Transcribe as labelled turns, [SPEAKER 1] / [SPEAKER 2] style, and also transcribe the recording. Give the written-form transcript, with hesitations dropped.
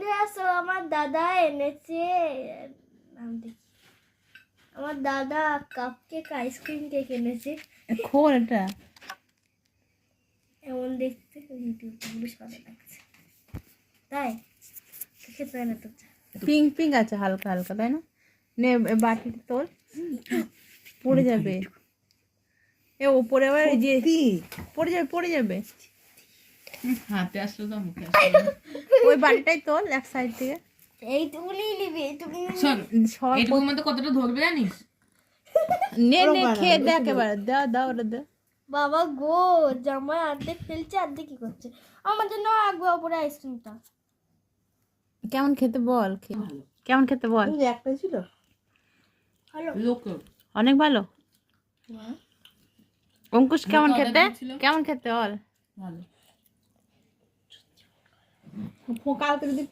[SPEAKER 1] চলে আসো, আমার দাদা এনেছে। নাম দেখি, আমার দাদা কাপ কেক আইসক্রিম কেক এনেছে।
[SPEAKER 2] খোল এটা।
[SPEAKER 1] এমন দেখতে ইউটিউব পুরো সাদা লাগছে, তাই খেতে হয় না তো।
[SPEAKER 2] পিঙ্ক পিঙ্ক আছে হালকা হালকা, তাই না? নে বাটিতে তোল, পড়ে যাবে। এ ওপরে আবার এই যে পড়ে যাবে, পড়ে যাবে।
[SPEAKER 3] হাতে আসলো তো মুখে আসলো না।
[SPEAKER 2] ওই বাটিটাই তোল এক সাইড থেকে।
[SPEAKER 1] এইটুকুনি নিবি, এইটুকুনি
[SPEAKER 3] শোন,
[SPEAKER 2] সব
[SPEAKER 3] এইটুকুর মধ্যে কতটা ধরবে জানিস?
[SPEAKER 2] নে নে খেয়ে দেখ এবার, দাও দাও ওটা দে।
[SPEAKER 1] বাবা গো, জামাই অর্ধেক ফেলছে, অর্ধেক কি করছে। আমার জন্য রাখবে ওপরে আইসক্রিমটা।
[SPEAKER 2] কেমন খেতে বল, কেমন খেতে বল।
[SPEAKER 4] একটাই ছিল।
[SPEAKER 1] হ্যালো,
[SPEAKER 3] লোক
[SPEAKER 2] অনেক ভালো। অঙ্কুশ কেমন
[SPEAKER 3] order
[SPEAKER 2] খেতে,
[SPEAKER 3] দিয়েছিল?
[SPEAKER 2] কেমন খেতে বল।
[SPEAKER 3] ভালো।
[SPEAKER 4] কালকে যদি